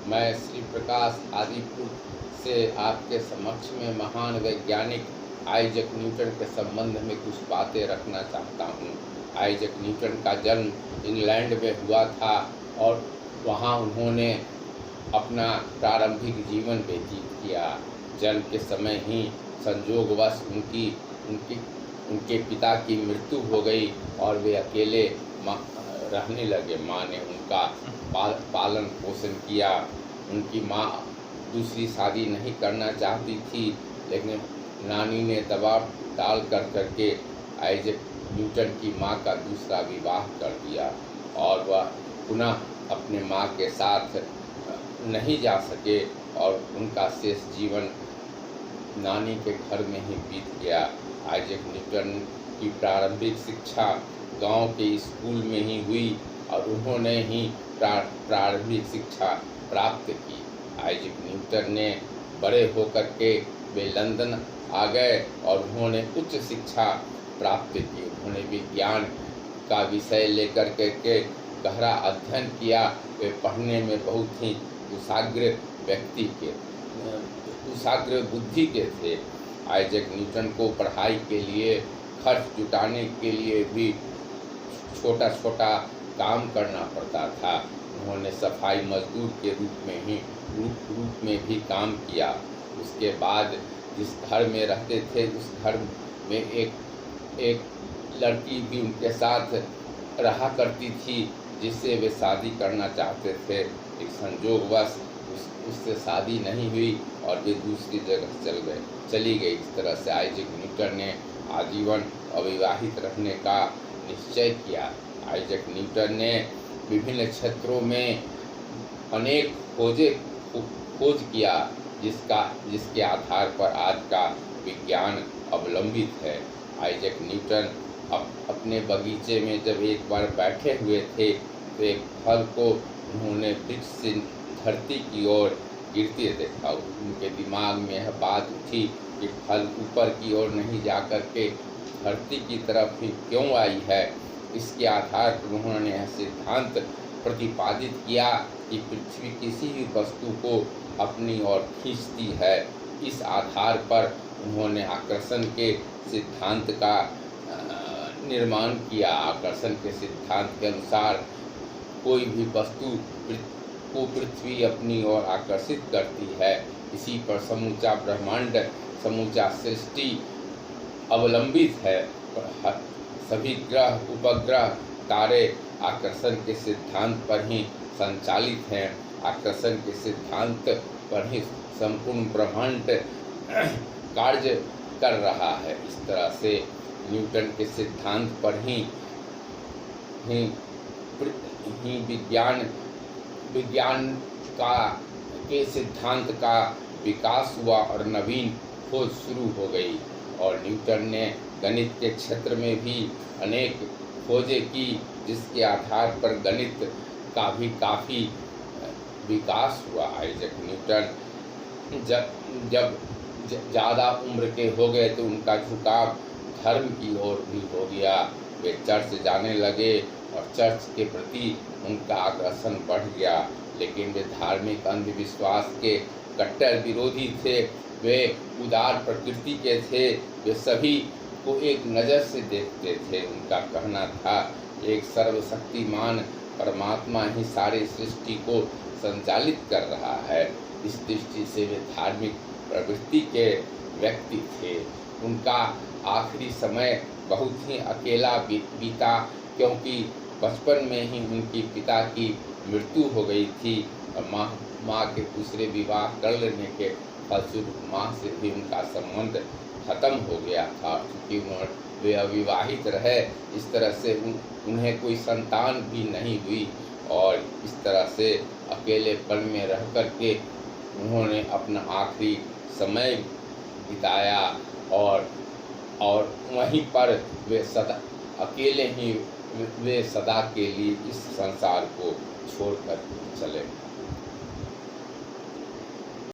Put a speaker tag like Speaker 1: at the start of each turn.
Speaker 1: मैं श्री प्रकाश आदिपुर से आपके समक्ष में महान वैज्ञानिक आइजैक न्यूटन के संबंध में कुछ बातें रखना चाहता हूँ। आइजैक न्यूटन का जन्म इंग्लैंड में हुआ था और वहाँ उन्होंने अपना प्रारंभिक जीवन व्यतीत किया। जन्म के समय ही संयोगवश उनके पिता की मृत्यु हो गई और वे अकेले रहने लगे। माँ ने उनका पालन पोषण किया। उनकी माँ दूसरी शादी नहीं करना चाहती थी, लेकिन नानी ने दबाव डाल करके आइजैक न्यूटन की माँ का दूसरा विवाह कर दिया और वह पुनः अपने माँ के साथ नहीं जा सके और उनका शेष जीवन नानी के घर में ही बीत गया। आइजैक न्यूटन की प्रारंभिक शिक्षा गांव के स्कूल में ही हुई और उन्होंने ही प्रारंभिक शिक्षा प्राप्त की। आइजैक न्यूटन ने बड़े होकर के वे लंदन आ गए और उन्होंने उच्च शिक्षा प्राप्त की। उन्होंने विज्ञान का विषय लेकर के गहरा अध्ययन किया। वे पढ़ने में बहुत ही कुशाग्र बुद्धि के थे। आइजैक न्यूटन को पढ़ाई के लिए खर्च जुटाने के लिए भी छोटा छोटा काम करना पड़ता था। उन्होंने सफाई मजदूर के रूप में भी काम किया। उसके बाद जिस घर में रहते थे उस घर में एक लड़की भी उनके साथ रहा करती थी जिससे वे शादी करना चाहते थे। एक संयोगवश उससे शादी नहीं हुई और वे दूसरी जगह चली गई। इस तरह से आइजैक न्यूटन ने आजीवन अविवाहित रहने का निश्चय किया। आइजैक न्यूटन ने विभिन्न क्षेत्रों में अनेक खोज किया जिसके आधार पर आज का विज्ञान अवलंबित है। आइजैक न्यूटन अपने बगीचे में जब एक बार बैठे हुए थे तो एक फल को उन्होंने वृक्ष से धरती की ओर गिरते देखा। उनके दिमाग में यह बात उठी कि फल ऊपर की ओर नहीं जाकर के धरती की तरफ ही क्यों आई है। इसके आधार पर उन्होंने यह सिद्धांत प्रतिपादित किया कि पृथ्वी किसी भी वस्तु को अपनी ओर खींचती है। इस आधार पर उन्होंने आकर्षण के सिद्धांत का निर्माण किया। आकर्षण के सिद्धांत के अनुसार कोई भी वस्तु को पृथ्वी अपनी ओर आकर्षित करती है। इसी पर समूचा ब्रह्मांड, समूचा सृष्टि अवलंबित है। सभी ग्रह, उपग्रह, तारे आकर्षण के सिद्धांत पर ही संचालित हैं। आकर्षण के सिद्धांत पर ही संपूर्ण ब्रह्मांड कार्य कर रहा है। इस तरह से न्यूटन के सिद्धांत पर ही विज्ञान के सिद्धांत का विकास हुआ और नवीन खोज शुरू हो गई। और न्यूटन ने गणित के क्षेत्र में भी अनेक खोजें की जिसके आधार पर गणित का भी काफ़ी विकास हुआ। आइजैक न्यूटन जब ज़्यादा उम्र के हो गए तो उनका झुकाव धर्म की ओर भी हो गया। वे चर्च जाने लगे और चर्च के प्रति उनका आकर्षण बढ़ गया। लेकिन वे धार्मिक अंधविश्वास के कट्टर विरोधी थे। वे उदार प्रकृति के थे। वे सभी को एक नज़र से देखते थे। उनका कहना था एक सर्वशक्तिमान परमात्मा ही सारी सृष्टि को संचालित कर रहा है। इस दृष्टि से वे धार्मिक प्रवृत्ति के व्यक्ति थे। उनका आखिरी समय बहुत ही अकेला बीता, क्योंकि बचपन में ही उनके पिता की मृत्यु हो गई थी और माँ के दूसरे विवाह कर लेने के फलस्वरूप माँ से भी उनका संबंध खत्म हो गया था। क्योंकि वे अविवाहित रहे, इस तरह से उन्हें कोई संतान भी नहीं हुई और इस तरह से अकेलेपन में रह कर के उन्होंने अपना आखिरी समय बिताया और वहीं पर वे सदा अकेले ही वे सदा के लिए इस संसार को छोड़कर चले।